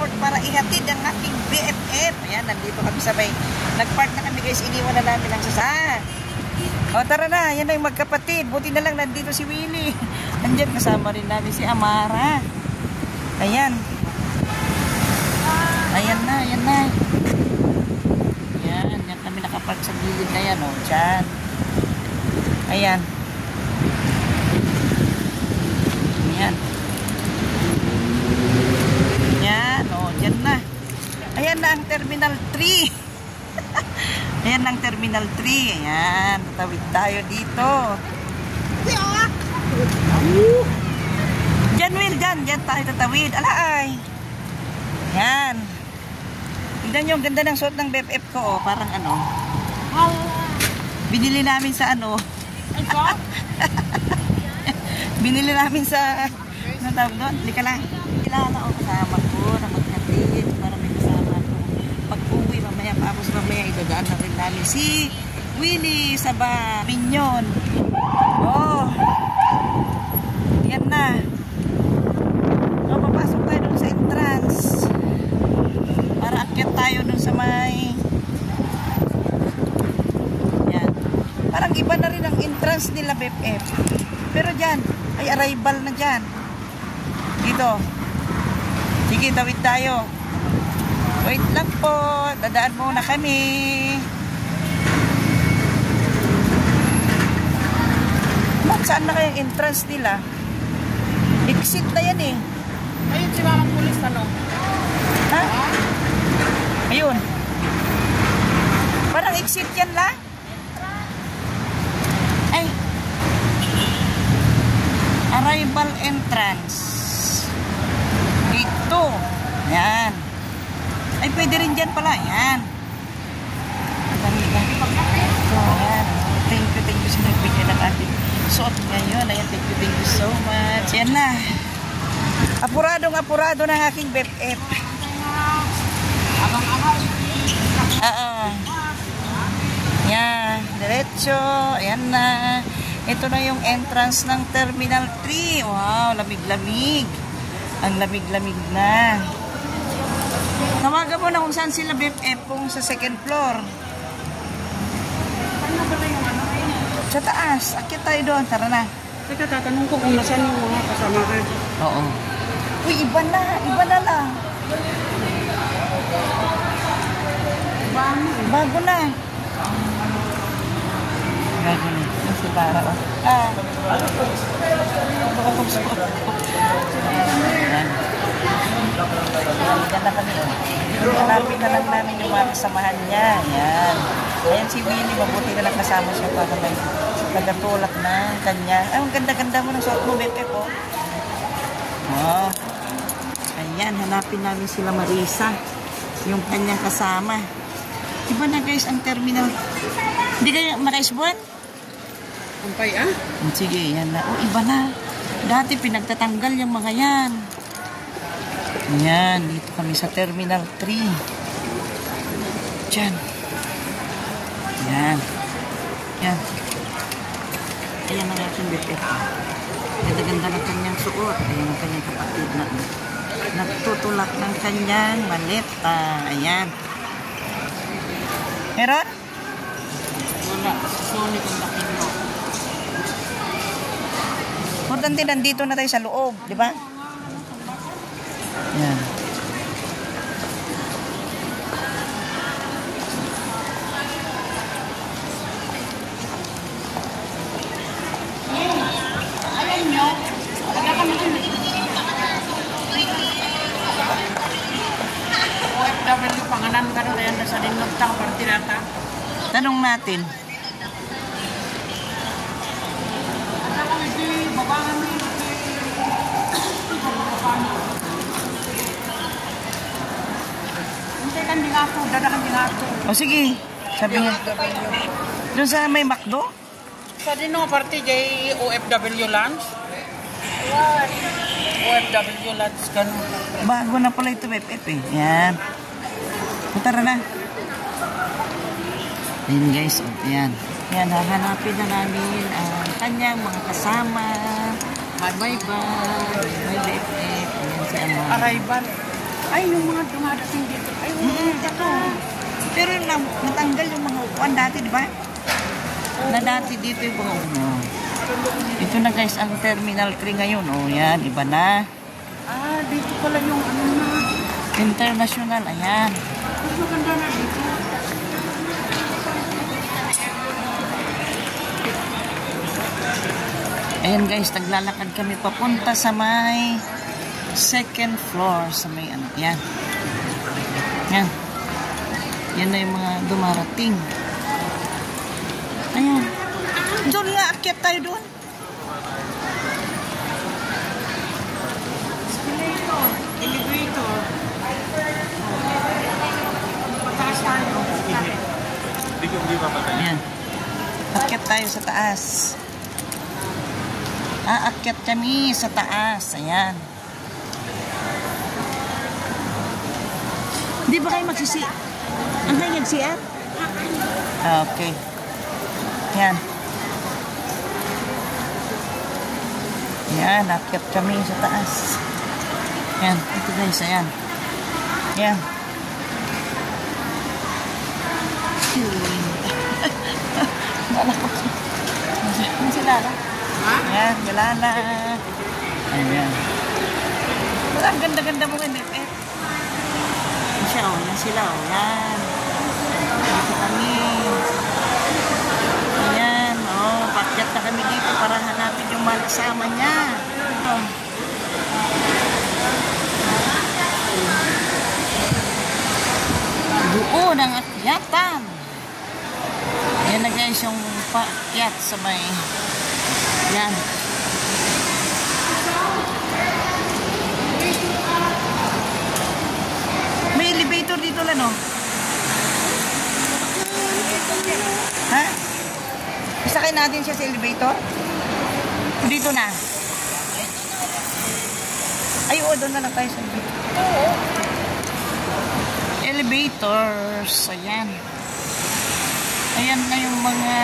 airport para ihatid ang aking BFF. Ayan, nandito kami sabay. Nagpark na kami guys, iniwan na namin ang sasa. O tara na, yan na yung magkapatid. Buti na lang nandito si Willie. Andyan kasama rin namin si Amara. Ayan. Ayan na, ayan na. Ayan, yan kami nakapark sa gilid na yan, o. Diyan. Ayan. Ayan. Ayan, o. Diyan na. Ayan na ang Terminal 3. Ayan ang Terminal 3. Ayan, tatawid tayo dito. Diyan, Will, diyan. Diyan tayo tatawid. Alaay. Ayan. Tignan nyo, ang ganda ng suot ng BFF ko, oh. Parang ano. Binili namin sa ano. Binili namin sa, ano tawag doon? Lika lang. Kilala ko kasama ko na magkatid para may kasama ko. Pag-uwi, mamaya tapos mamaya idadaan na rin namin si Willie sa Binyon. Oh. Yan na. So, papasok tayo dun sa entrance. Para akyat tayo dun sa may... Yan. Parang iba na rin ang entrance nila BFF. Pero dyan, ay arrival na dyan. Dito. Sige, tawid tayo. Wait lang po. Dadaan muna kami. Saan na kayang entrance nila? Exit na yan eh. Ayun si Mamang Pulis, tanong. Ha? Ayun. Parang exit yan la? Ay. Arrival entrance. Ito. Yan. Ay, pwede rin dyan pala. Yan. So, yan. Thank you sa nagbigay ng ating suot ngayon. Ayan, thank you so much. Yan na. Apurado ng aking BFF. Yan. Diretso. Ayan na. Ito na yung entrance ng Terminal 3. Wow, lamig-lamig. Ang lamig-lamig na. Tawagan mo na kung saan sila BFF kung sa second floor. Sa taas. Akit tayo doon. Tara na. Teka, tatanong ko kung nasaan yung mga kasama ka. Oo. Uy, iba na. Iba na lang. Bago na. Bago na. Yung si Tara. Ayan. Ayan na kami. Hanapin na lang namin yung mga kasamahan niya. Ayan. Ayan si Willie. Mabuti na lang kasama siya para may nagatulak na kanya. Ay, ang ganda-ganda mo ng suot mo, BFF, oh. Oh. Ayan, hanapin namin sila Marisa. Yung kanyang kasama. Iba na guys ang terminal. Hindi kayo makaisbuan? Ampay, ah? Sige, yan na. Oh, iba na. Dati pinagtatanggal yung mga yan. Ayan, dito kami sa Terminal 3. Diyan. Ayan. Ayan. Ayan ang aking BFF. Ganda-ganda ng kanyang suot. Ayan ang kanyang kapatid na nagtutulak ng kanyang maleta. Ayan. Meron? Wala. Sonic ang laki mo. Importante, nandito na tayo sa loob. Di ba? Ayan. OFW panganan ka rin kaya nasa dinugtang partirata. Tanong natin. Hindi kan din ako, dadakan din ako. O sige, sabi niya. Doon sa may McDo? Sa dino party jay OFW lunch. OFW lunch kan. Bago na pala ito, BFF eh. Yan. Tara na. Ayan guys, ayan. Ayan, hahanapin na namin ang kanyang mga kasama. Bye-bye. Bye, BFF. Ayan si Amara. Arrival. Ay, yung mga dumadating dito. Ay, Ito. Pero natanggal yung mga upuan dati, di ba? Na dati dito yung mga upuan. Ito na guys, ang Terminal 3 ngayon. O yan, iba na. Ah, dito pala yung ano na. International, ayan. Mas maganda na dito. Ayan guys, naglalakad kami papunta sa may second floor. Sa may ano, yan. Yan. Yan na yung mga dumarating. Ayan. Doon nga, akyat tayo doon. Escalator. Elevator. Pataas tayo. Ayan. Akyat tayo sa taas. Aakyat kami sa taas. Ayan. Hindi ba kayo magsisi? Ang kayo nag-CR? Okay. Ayan. Ayan, akyat kami sa taas. Ayan, ito guys, ayan. Ayan. Wala ko. Ano sila? Ayan, wala na. Ayan. Ang ganda-ganda mo ngayon, eh. Ayan siya, oh. Yan sila, oh. Yan. Dito kami. Ayan, oh. Pakyat na kami dito para hanapin yung kasama niya. Oh. Doon ang akyatan. Ayan na guys, yung paakyat sa may... Yan. May elevator dito lang, no? Ha? Isakay natin siya sa elevator? Dito na. Ay, oo, doon na lang tayo sa elevator. Elevators. Ayan. Ayan na yung mga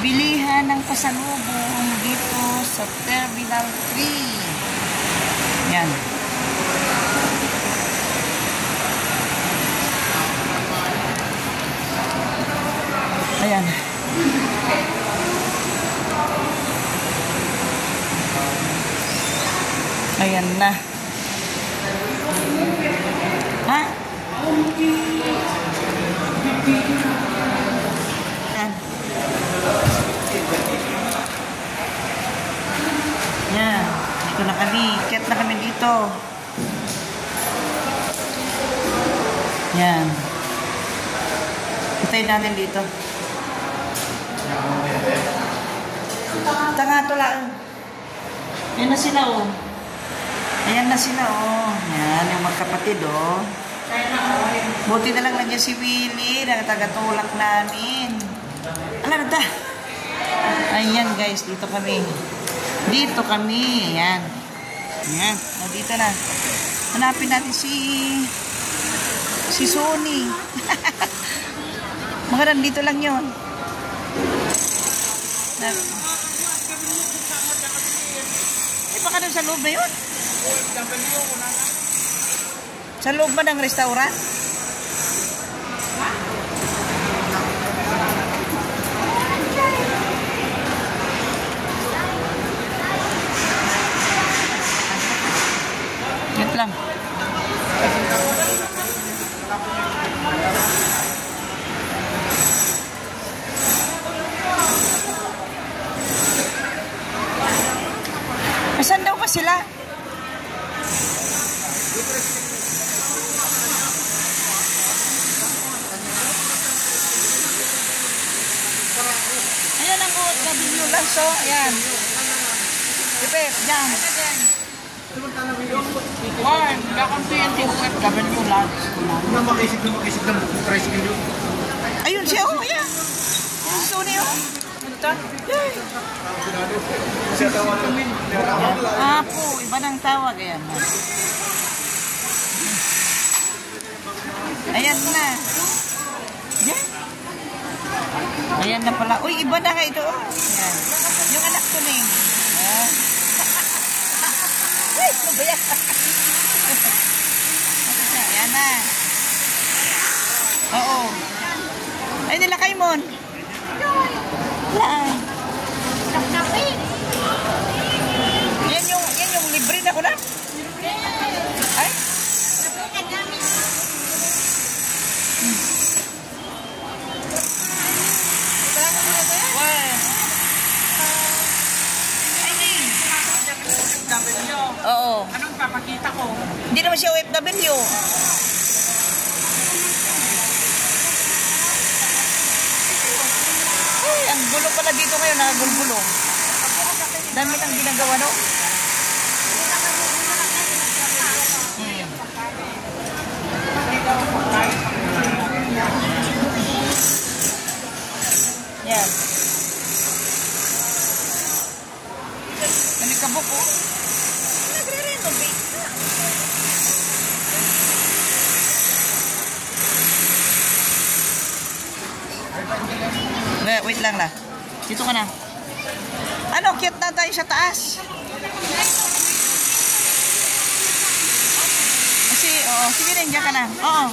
bilihan ng pasalubong dito sa Terminal 3. Yan. Ayan. Ayan na. Ha? Yan. Dito na kami. Ket na kami dito. Yan. Hintayin natin dito. Tanga to lang. Ayan na sila, oh. Ayan na sila, oh. Yan, yung magkapatid, oh. Buti na lang nandiyan si Willie na tagatulak namin. Ala na ta. Ayan guys, dito kami. Dito kami. Ayan. Ayan. O, dito na. Hanapin natin si Sony. Mga nandito lang yun. Eh, baka doon sa loob na yun? Sa loob ba ng restaurant? Yun lang. Saan daw ba sila? Ayan ang OFW lang, so, ayan. Ipe, dyan. Warm, welcome to yung OFW lunch. Makisig ng tricycle yun. Ayun siya, oh, ayan. Yung Sony, oh. Siya tawag kami. Apo, iba ng tawag. Ayan. Ayan na. Ayan. Ayan na pala. Uy, iba na ka ito. Ayan. Yung anak ko na eh. Ayan. Uy, ano ba yan? Yan na. Oo. Ay, nilakay mo. Laan. Yan yung libre na ko na. Ay? Oo. Anong papakita ko? Hindi naman siya OFW. Ay, ang gulo pala dito ngayon, nakagulgulo. Dami nang ginagawa, no? Yan. Nalikabok, oh. Nagre-renovate na. Wait lang. Dito ka na. Ano, cute na tayo sa taas. Kasi, oo. Sige rin, dyan ka na. Oo.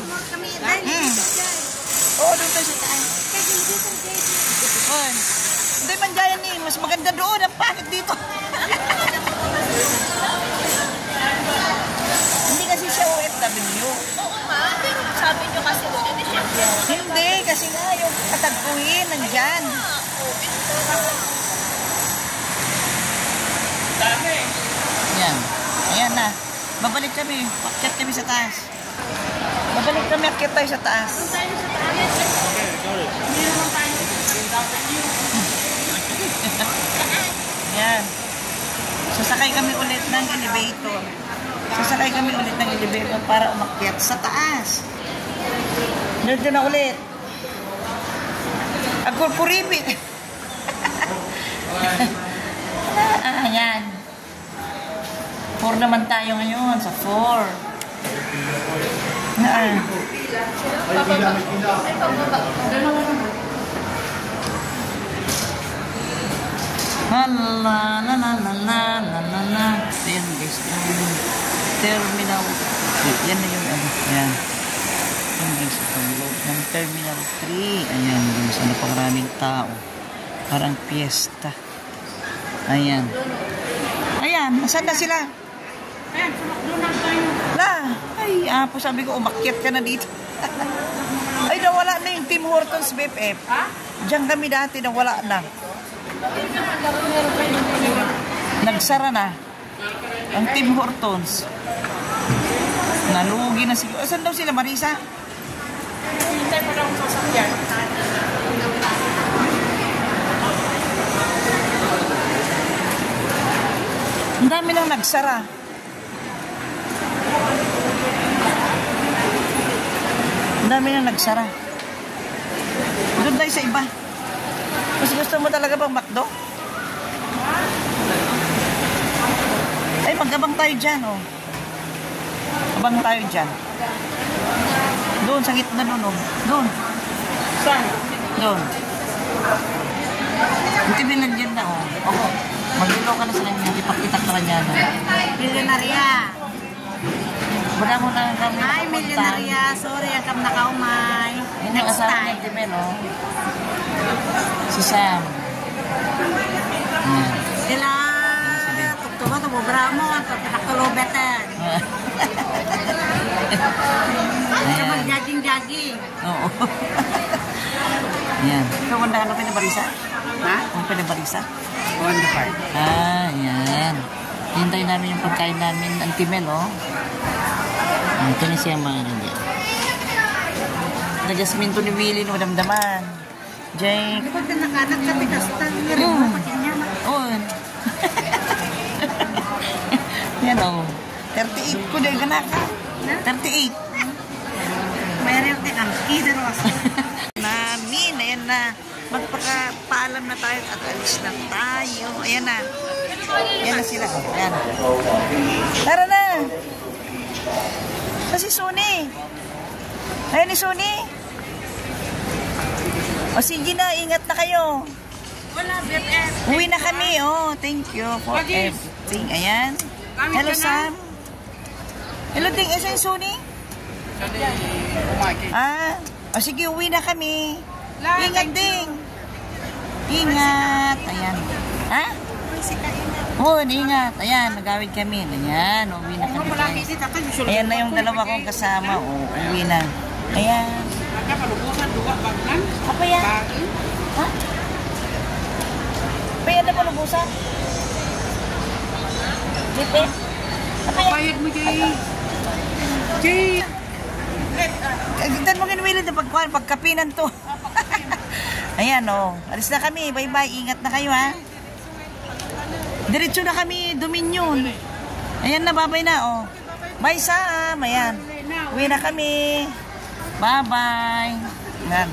Oo, doon tayo sa taas. Hindi man dyan eh. Mas maganda doon. Ang pangit dito. Hindi kasi siya OFW. Oo ma, pero sabi nyo kasi hindi siya. Hindi, kasi nga yung katagpuin nandyan. Dami. Yan. Ayan na. Babalik kami. Pakyat kami sa taas. Babalik kami. Akyat tayo sa taas. Yan. Sasakay kami ulit ng elevator. Para umakyat sa taas. Doon na ulit. Agkurkuripin. Yan. 4 naman tayo ngayon. Sa 4. Ayan guys. Terminal. Yan na yung ano. Yan. Yan guys. Itong loob ng Terminal 3. Ayan guys. Ano pang maraming tao. Parang piyesta. Ayan. Ayan. Nasaan na sila? Ayan, sumaklunan tayo. Ay, apo sabi ko, umakyat ka na dito. Ay, nawala na yung Tim Hortons BFF. Ha? Diyan kami dati, nawala na. Nagsara na. Ang Tim Hortons. Nalugi na siguro. Saan daw sila, Marisa? Hintay pa daw ang sasakyan. Ang dami lang nagsara. Ang dami lang nagsara. Doon tayo sa iba. Mas gusto mo talaga bang McDo? Ay, mag-abang tayo dyan, oh. Abang tayo dyan. Doon, sa gitna doon, oh. Doon. Saan? Doon. Hindi binagyan na, oh. Oo. Mag-ilaw ka na sa kanya. Ipakitak ka niya, no? Milyonarya. Wala mo na kami Ay, milyonarya. Sorry, ang kam nakaumay. Yung Next asawa time. ng Timel, oh. Si Sam. Ayan. Sila, tuktuba, tumubra mo. Pagkakulubetan. Sila mag-jogging-jogging. Oo. Ayan. Ikaw, wanda ano pinabarisa? Ha? Ang pinabarisa? On the park. Ayan. Hintay namin yung pagkain namin ang Timel, oh. Ito na siya mga nandiyan. Nagasmin to ni Willie no damdaman. Jake. Kapag na nakanak sa pitastan, meron mo pakinya. Oo. Yan, oh. 38 ko dahil ganak. 38. Mayroon din ang kidaros. Namin, ayan na. Magpakapaalam na tayo at alis na tayo. Ayan na. Ayan na sila. Ayan. Tara na. Kasi Suni. Ayan ni Suni. O sige na, ingat na kayo. Wala, BFF. Uwi na kami. Oh, thank you for everything. Ayan. Hello, Sam. Hello, Ding. Esa yung Suni? O sige, uwi na kami. Ingat din. Ingat. Ayan. Ha? Oo, ingat. Ayan, nagawid kami. Ayan, uwi na kami. Ayan na yung dalawa kong kasama. O, uwi na. Ayan. Apa yan? Ha? Apa yan na palubusan? Jepe? Apa yan? Bayad mo, Jay. Jay! Kagdan mo kinwilid na pagkapinan to. Ayan o. Alis na kami. Bye-bye. Ingat na kayo ha. Diretso na kami. Dominion. Ayan na. Bye-bye na o. Bye Sam. Ayan. Uwi na kami. Bye-bye. Ayan.